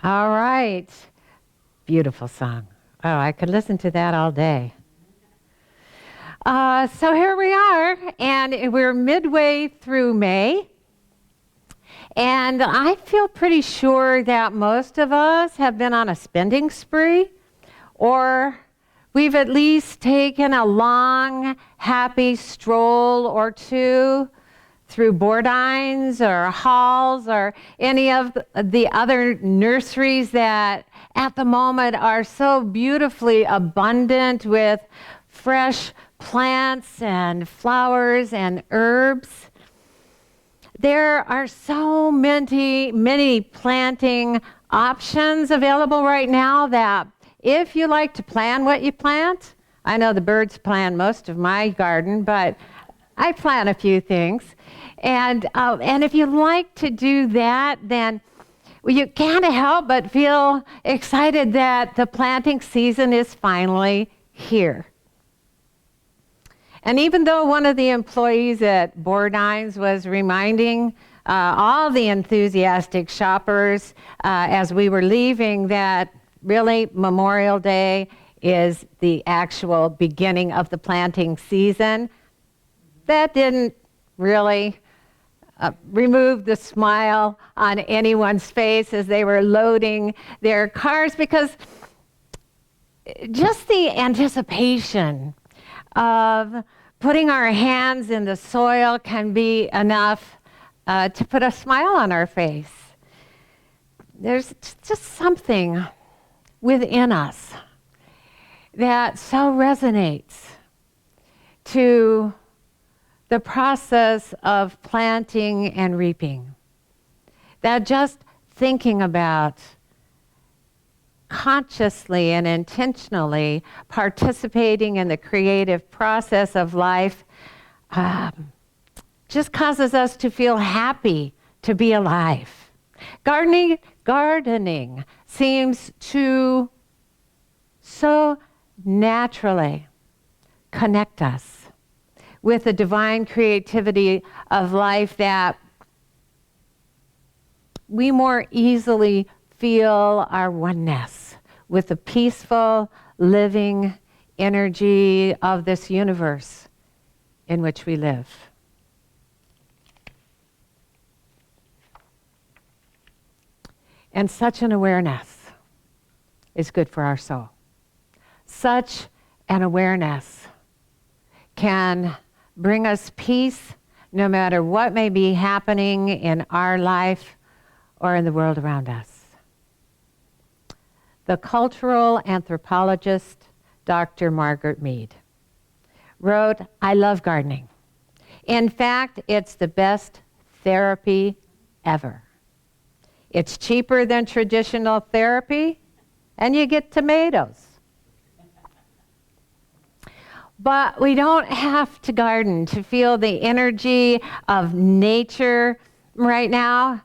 All right. Beautiful song. Oh, I could listen to that all day. So here we are, and we're midway through May. And I feel pretty sure that most of us have been on a spending spree, or we've at least taken a long, happy stroll or two through Bordines or Halls or any of the other nurseries that at the moment are so beautifully abundant with fresh plants and flowers and herbs. There are so many planting options available right now that if you like to plan what you plant, I know the birds plant most of my garden, but I plant a few things. And if you like to do that, then you can't help but feel excited that the planting season is finally here. And even though one of the employees at Bordines was reminding all the enthusiastic shoppers as we were leaving that really Memorial Day is the actual beginning of the planting season, that didn't really remove the smile on anyone's face as they were loading their cars, because just the anticipation of putting our hands in the soil can be enough to put a smile on our face. There's just something within us that so resonates to the process of planting and reaping, that just thinking about consciously and intentionally participating in the creative process of life just causes us to feel happy to be alive. Gardening seems to so naturally connect us with the divine creativity of life that we more easily feel our oneness with the peaceful, living energy of this universe in which we live. And such an awareness is good for our soul. Such an awareness can bring us peace no matter what may be happening in our life or in the world around us. The cultural anthropologist, Dr. Margaret Mead, wrote, "I love gardening. In fact, it's the best therapy ever. It's cheaper than traditional therapy, and you get tomatoes. But we don't have to garden to feel the energy of nature right now.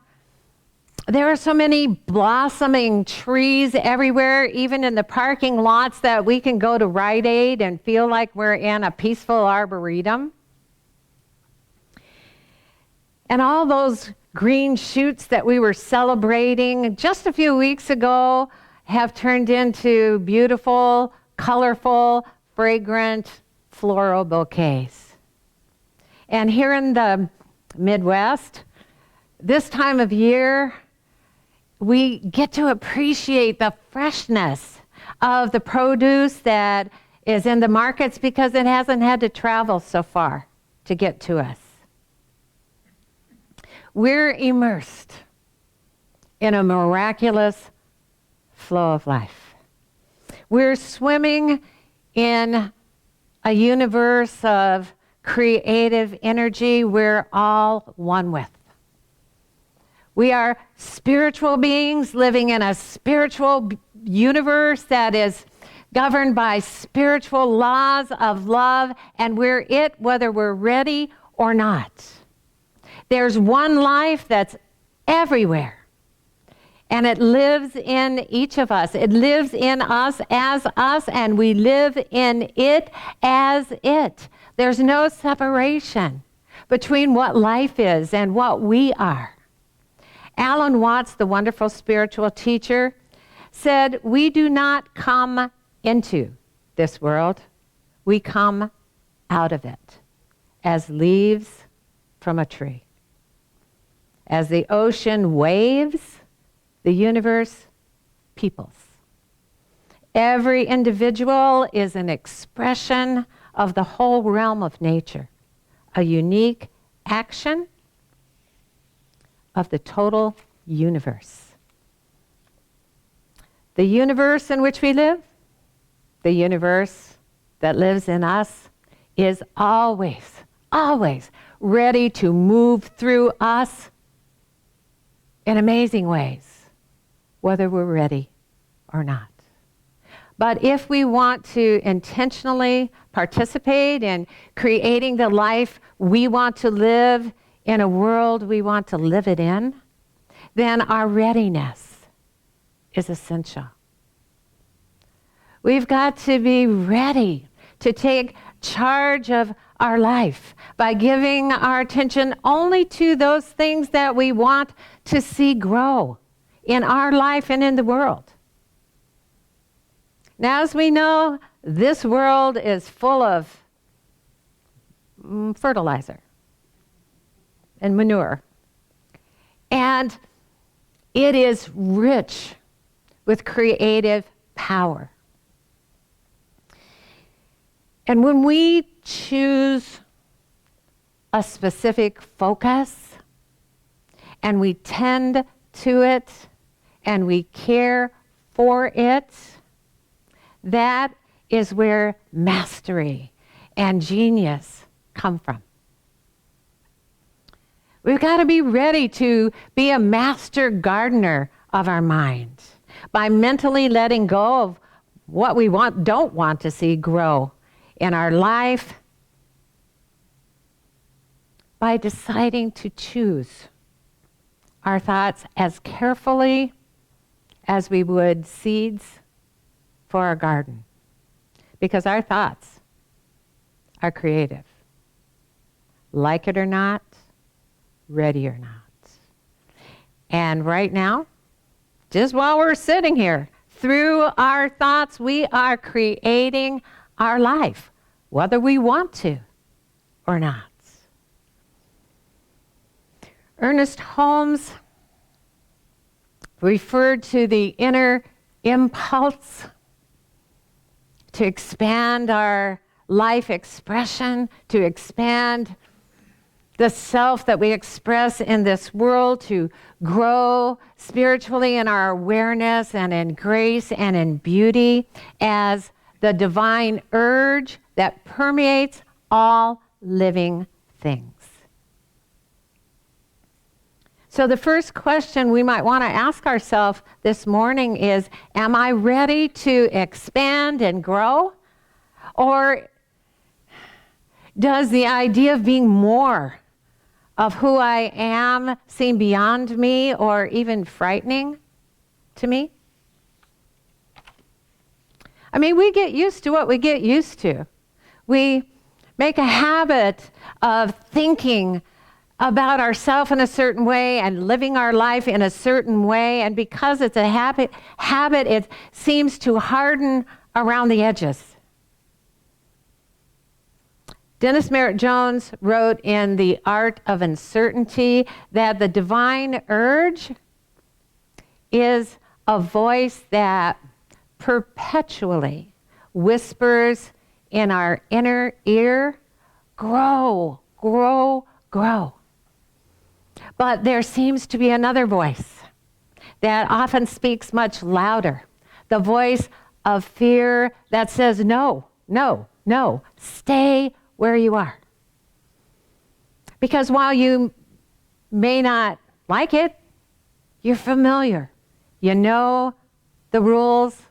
There are so many blossoming trees everywhere, even in the parking lots, that we can go to Rite Aid and feel like we're in a peaceful arboretum. And all those green shoots that we were celebrating just a few weeks ago have turned into beautiful, colorful, fragrant floral bouquets. And here in the Midwest, this time of year, we get to appreciate the freshness of the produce that is in the markets because it hasn't had to travel so far to get to us. We're immersed in a miraculous flow of life. We're swimming in a universe of creative energy we're all one with. We are spiritual beings living in a spiritual universe that is governed by spiritual laws of love, and we're it whether we're ready or not. There's one life that's everywhere, and it lives in each of us. It lives in us, and we live in it as it. There's no separation between what life is and what we are. Alan Watts, the wonderful spiritual teacher, said, "We do not come into this world. We come out of it as leaves from a tree. As the ocean waves, the universe peoples. Every individual is an expression of the whole realm of nature, a unique action of the total universe. The universe in which we live, the universe that lives in us, is always, always ready to move through us in amazing ways, whether we're ready or not. But if we want to intentionally participate in creating the life we want to live in a world we want to live it in, then our readiness is essential. We've got to be ready to take charge of our life by giving our attention only to those things that we want to see grow in our life and in the world. Now, as we know, this world is full of fertilizer and manure. And it is rich with creative power. And when we choose a specific focus and we tend to it and we care for it, that is where mastery and genius come from. We've got to be ready to be a master gardener of our mind by mentally letting go of what we don't want to see grow in our life, by deciding to choose our thoughts as carefully as we would seeds for our garden, because our thoughts are creative. Like it or not, ready or not. And right now, just while we're sitting here, through our thoughts, we are creating our life, whether we want to or not. Ernest Holmes referred to the inner impulse to expand our life expression, to expand the self that we express in this world, to grow spiritually in our awareness and in grace and in beauty, as the divine urge that permeates all living things. So the first question we might want to ask ourselves this morning is, am I ready to expand and grow? Or does the idea of being more of who I am seem beyond me or even frightening to me? I mean, we get used to what we get used to. We make a habit of thinking about ourselves in a certain way and living our life in a certain way, and because it's a habit, it seems to harden around the edges. Dennis Merritt Jones wrote in The Art of Uncertainty that the divine urge is a voice that perpetually whispers in our inner ear, grow, grow, grow. But there seems to be another voice that often speaks much louder, the voice of fear that says, no, no, no, stay where you are. Because while you may not like it, you're familiar. You know the rules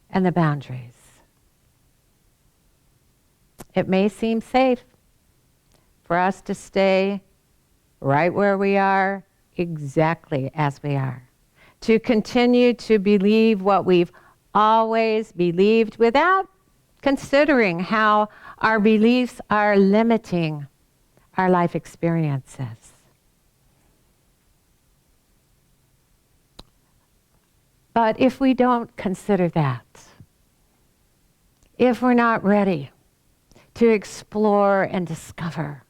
and the boundaries. It may seem safe for us to stay right where we are, exactly as we are. To continue to believe what we've always believed without considering how our beliefs are limiting our life experiences. But if we don't consider that, if we're not ready to explore and discover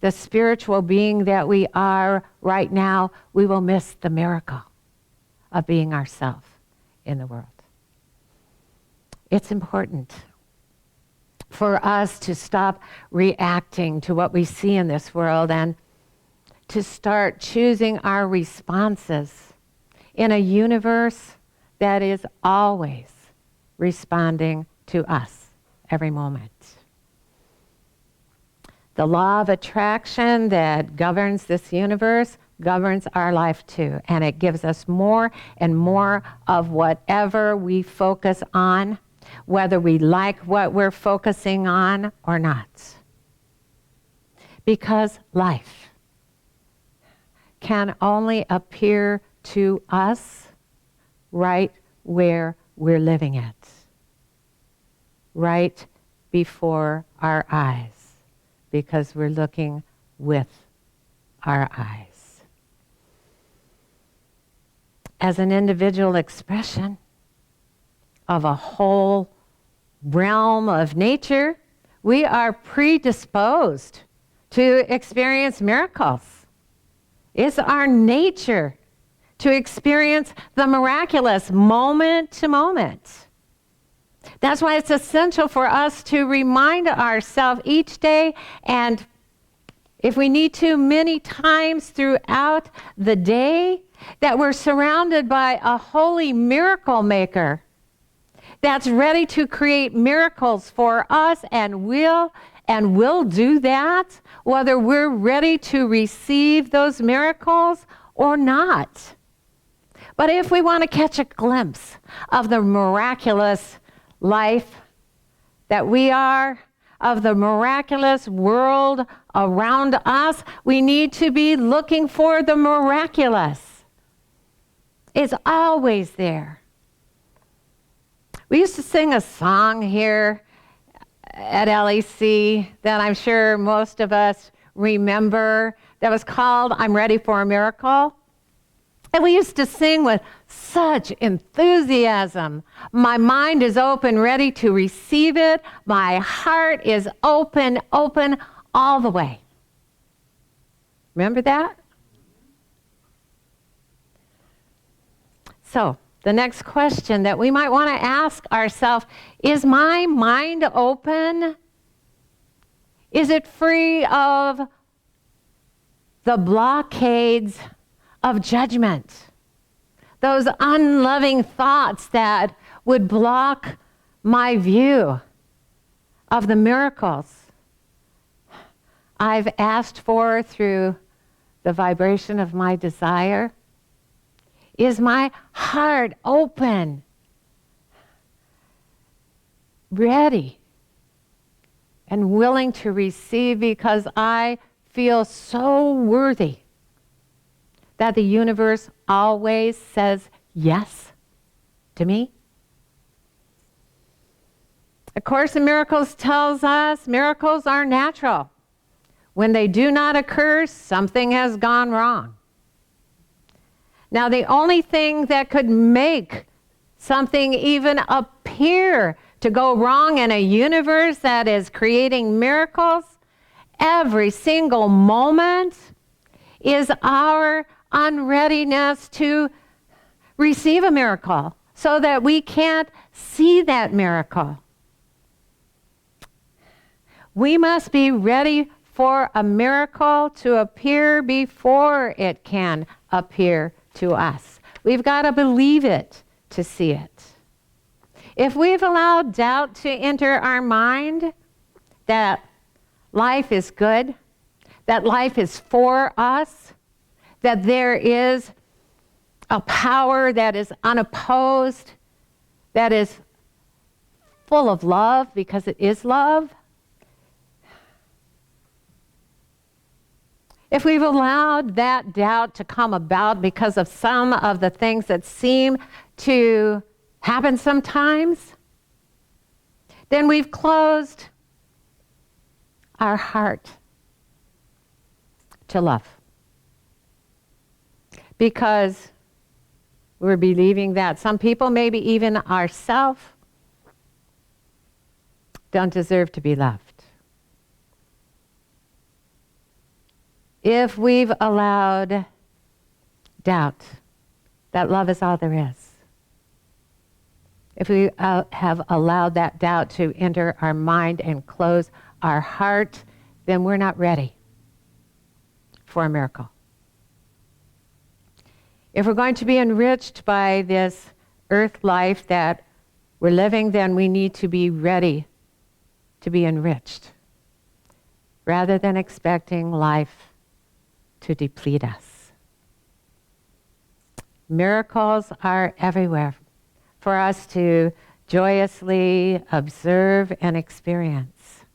the spiritual being that we are right now, we will miss the miracle of being ourselves in the world. It's important for us to stop reacting to what we see in this world and to start choosing our responses in a universe that is always responding to us every moment. The law of attraction that governs this universe governs our life too, and it gives us more and more of whatever we focus on, whether we like what we're focusing on or not. Because life can only appear to us right where we're living it, right before our eyes, because we're looking with our eyes. As an individual expression of a whole realm of nature, we are predisposed to experience miracles. It's our nature to experience the miraculous moment to moment. That's why it's essential for us to remind ourselves each day, and if we need to, many times throughout the day, that we're surrounded by a holy miracle maker that's ready to create miracles for us and will do that, whether we're ready to receive those miracles or not. But if we want to catch a glimpse of the miraculous life that we are, of the miraculous world around us, we need to be looking for the miraculous. It's always there. We used to sing a song here at LEC that I'm sure most of us remember that was called "I'm Ready for a Miracle." And we used to sing with such enthusiasm. My mind is open, ready to receive it. My heart is open all the way. Remember that? So, the next question that we might want to ask ourselves, is my mind open? Is it free of the blockades of judgment? Those unloving thoughts that would block my view of the miracles I've asked for through the vibration of my desire? Is my heart open, ready, and willing to receive because I feel so worthy that the universe always says yes to me? A Course in Miracles tells us miracles are natural. When they do not occur, something has gone wrong. Now, the only thing that could make something even appear to go wrong in a universe that is creating miracles every single moment is our unreadiness to receive a miracle, so that we can't see that miracle. We must be ready for a miracle to appear before it can appear to us. We've got to believe it to see it. If we've allowed doubt to enter our mind that life is good, that life is for us, that there is a power that is unopposed, that is full of love because it is love, if we've allowed that doubt to come about because of some of the things that seem to happen sometimes, then we've closed our heart to love. Because We're believing that some people, maybe even ourselves, don't deserve to be loved. If we've allowed doubt that love is all there is, if we have allowed that doubt to enter our mind and close our heart, then we're not ready for a miracle. If we're going to be enriched by this earth life that we're living, then we need to be ready to be enriched rather than expecting life to deplete us. Miracles are everywhere for us to joyously observe and experience.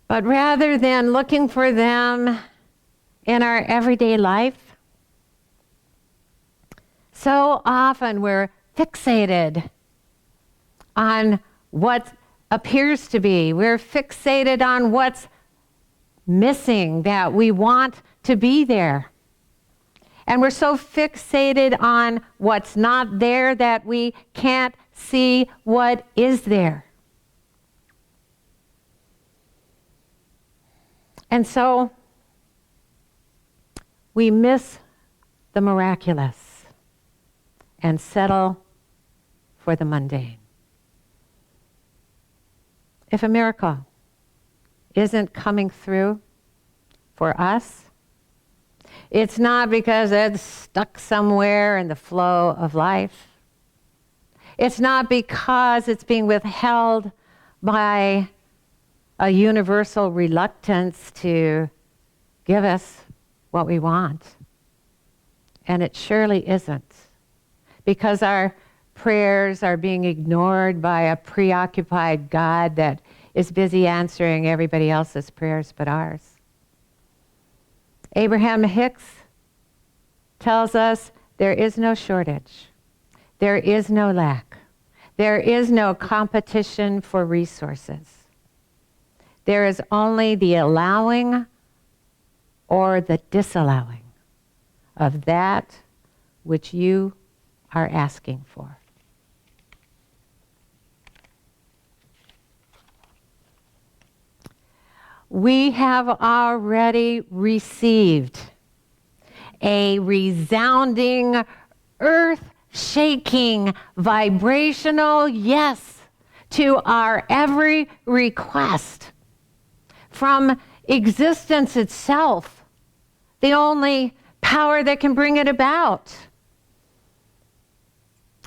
But rather than looking for them in our everyday life, so often we're fixated on what appears to be. We're fixated on what's missing that we want to be there. And we're so fixated on what's not there that we can't see what is there. And so we miss the miraculous and settle for the mundane. If a miracle isn't coming through for us, it's not because it's stuck somewhere in the flow of life. It's not because it's being withheld by a universal reluctance to give us what we want. And it surely isn't because our prayers are being ignored by a preoccupied God that is busy answering everybody else's prayers but ours. Abraham Hicks tells us there is no shortage. There is no lack. There is no competition for resources. There is only the allowing or the disallowing of that which you are asking for. We have already received a resounding, earth-shaking, vibrational yes to our every request from existence itself, the only power that can bring it about.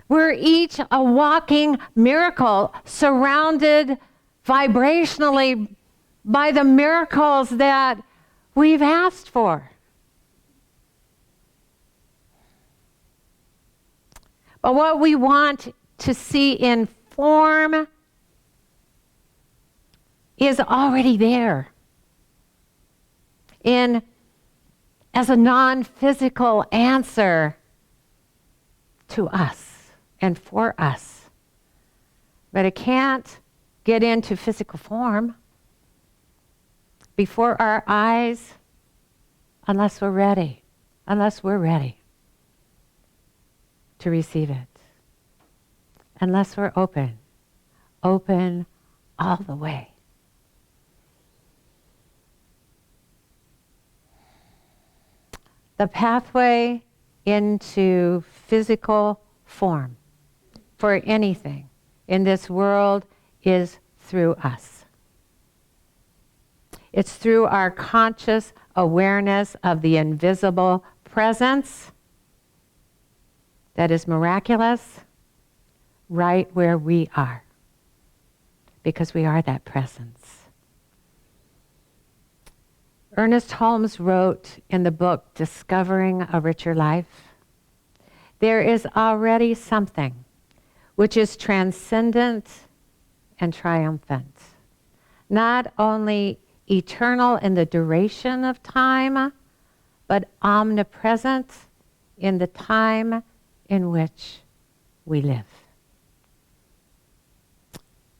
We're each a walking miracle, surrounded vibrationally by the miracles that we've asked for. But what we want to see in form is already there as a non-physical answer to us and for us. But it can't get into physical form before our eyes unless we're ready to receive it. Unless we're open all the way. The pathway into physical form for anything in this world is through us. It's through our conscious awareness of the invisible presence that is miraculous right where we are, because we are that presence. Ernest Holmes wrote in the book Discovering a Richer Life, there is already something which is transcendent and triumphant, not only eternal in the duration of time, but omnipresent in the time in which we live.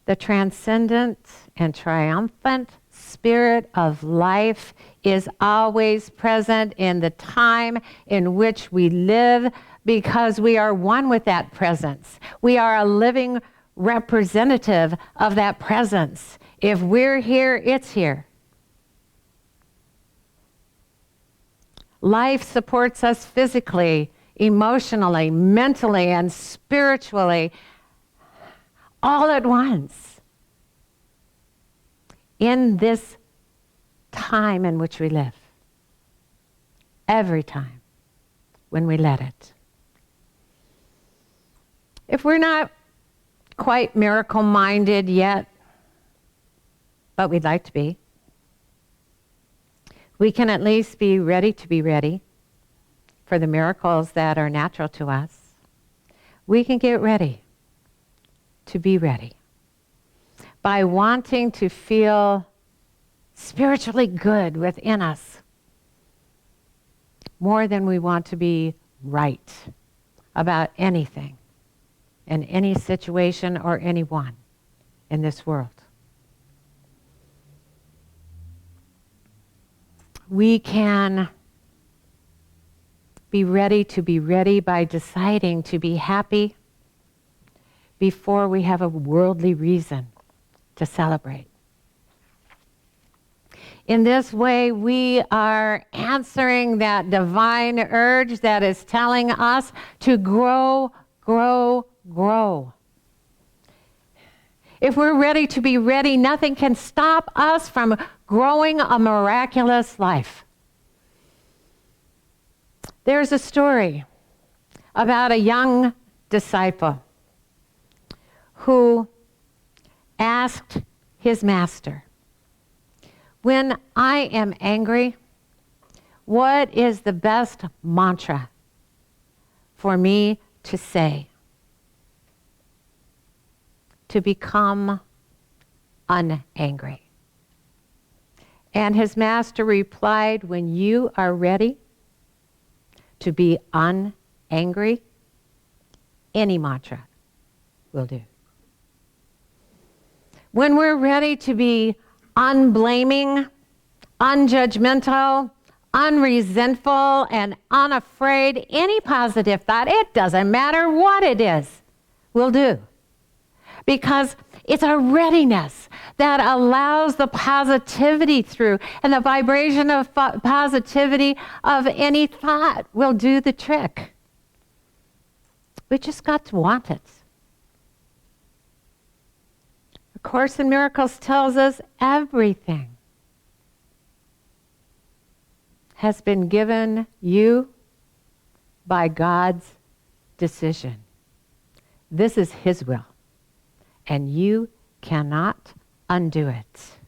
The transcendent and triumphant Spirit of life is always present in the time in which we live because we are one with that presence. We are a living representative of that presence. If we're here, it's here. Life supports us physically, emotionally, mentally, and spiritually, all at once. In this time in which we live. Every time when we let it. If we're not quite miracle-minded yet, but we'd like to be, we can at least be ready to be ready for the miracles that are natural to us. We can get ready to be ready by wanting to feel spiritually good within us more than we want to be right about anything in any situation or anyone in this world. We can be ready by deciding to be happy before we have a worldly reason to celebrate. In this way, we are answering that divine urge that is telling us to grow, grow, grow. If we're ready to be ready, nothing can stop us from growing a miraculous life. There's a story about a young disciple who asked his master, "When I am angry, what is the best mantra for me to say to become unangry?" And his master replied, "When you are ready to be unangry, any mantra will do." When we're ready to be unblaming, unjudgmental, unresentful, and unafraid, any positive thought, it doesn't matter what it is, will do. Because it's a readiness that allows the positivity through, and the vibration of positivity of any thought will do the trick. We just got to want it. A Course in Miracles tells us everything has been given you by God's decision. This is His will, and you cannot undo it.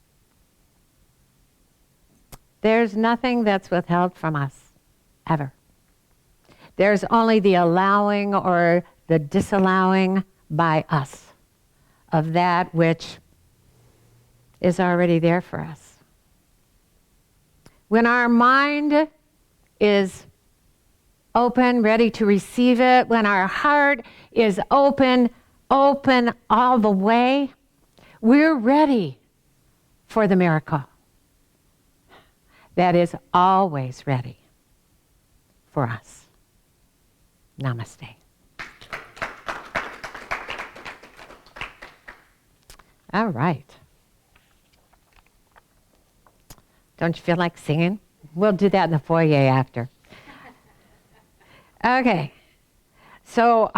There's nothing that's withheld from us, ever. There's only the allowing or the disallowing by us of that which is already there for us. When our mind is open, ready to receive it, when our heart is open all the way, we're ready for the miracle that is always ready for us. Namaste. All right. Don't you feel like singing? We'll do that in the foyer after. Okay. So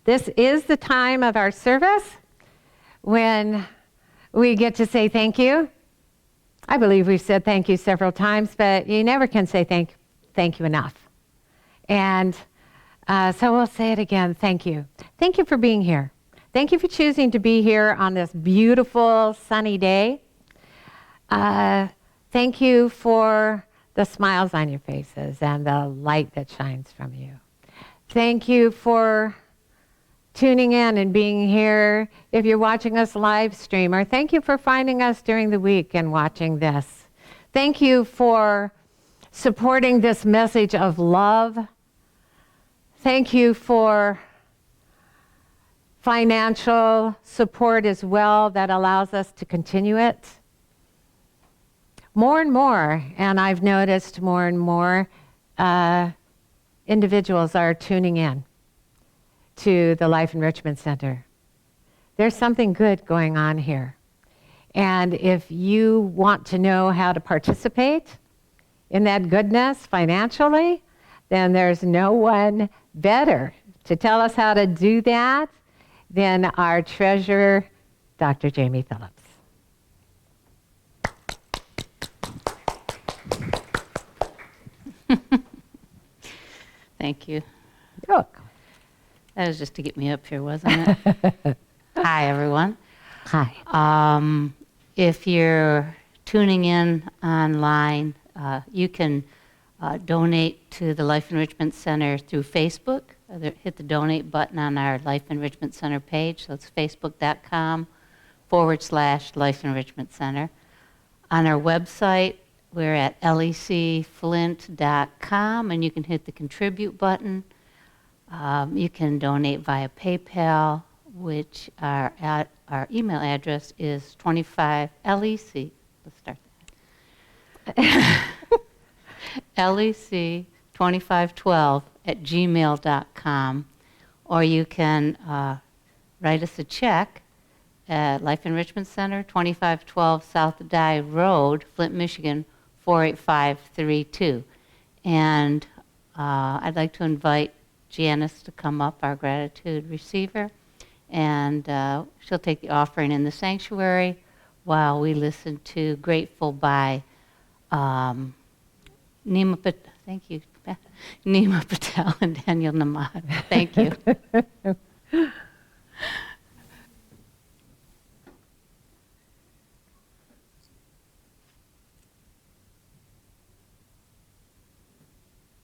this is the time of our service when we get to say thank you. I believe we've said thank you several times, but you never can say thank you enough. And so we'll say it again. Thank you. Thank you for being here. Thank you for choosing to be here on this beautiful sunny day. Thank you for the smiles on your faces and the light that shines from you. Thank you for tuning in and being here if you're watching us live stream, or thank you for finding us during the week and watching this. Thank you for supporting this message of love. Thank you for financial support as well that allows us to continue it. more and more, and I've noticed more and more individuals are tuning in to the Life Enrichment Center. There's something good going on here. And if you want to know how to participate in that goodness financially, then there's no one better to tell us how to do that than our treasurer, Dr. Jamie Phillips. Thank you. You're welcome. That was just to get me up here, wasn't it? Hi, everyone. Hi. If you're tuning in online, you can donate to the Life Enrichment Center through Facebook. Hit the donate button on our Life Enrichment Center page. So it's facebook.com/Life Enrichment Center. On our website, we're at lecflint.com, and you can hit the contribute button. You can donate via PayPal, which our email address is 25LEC. Let's start that. LEC2512@gmail.com, or you can write us a check at Life Enrichment Center, 2512 South Dye Road, Flint, Michigan, 48532. And I'd like to invite Janice to come up, our gratitude receiver, and she'll take the offering in the sanctuary while we listen to Grateful by Nima Patel and Daniel Namad. Thank you.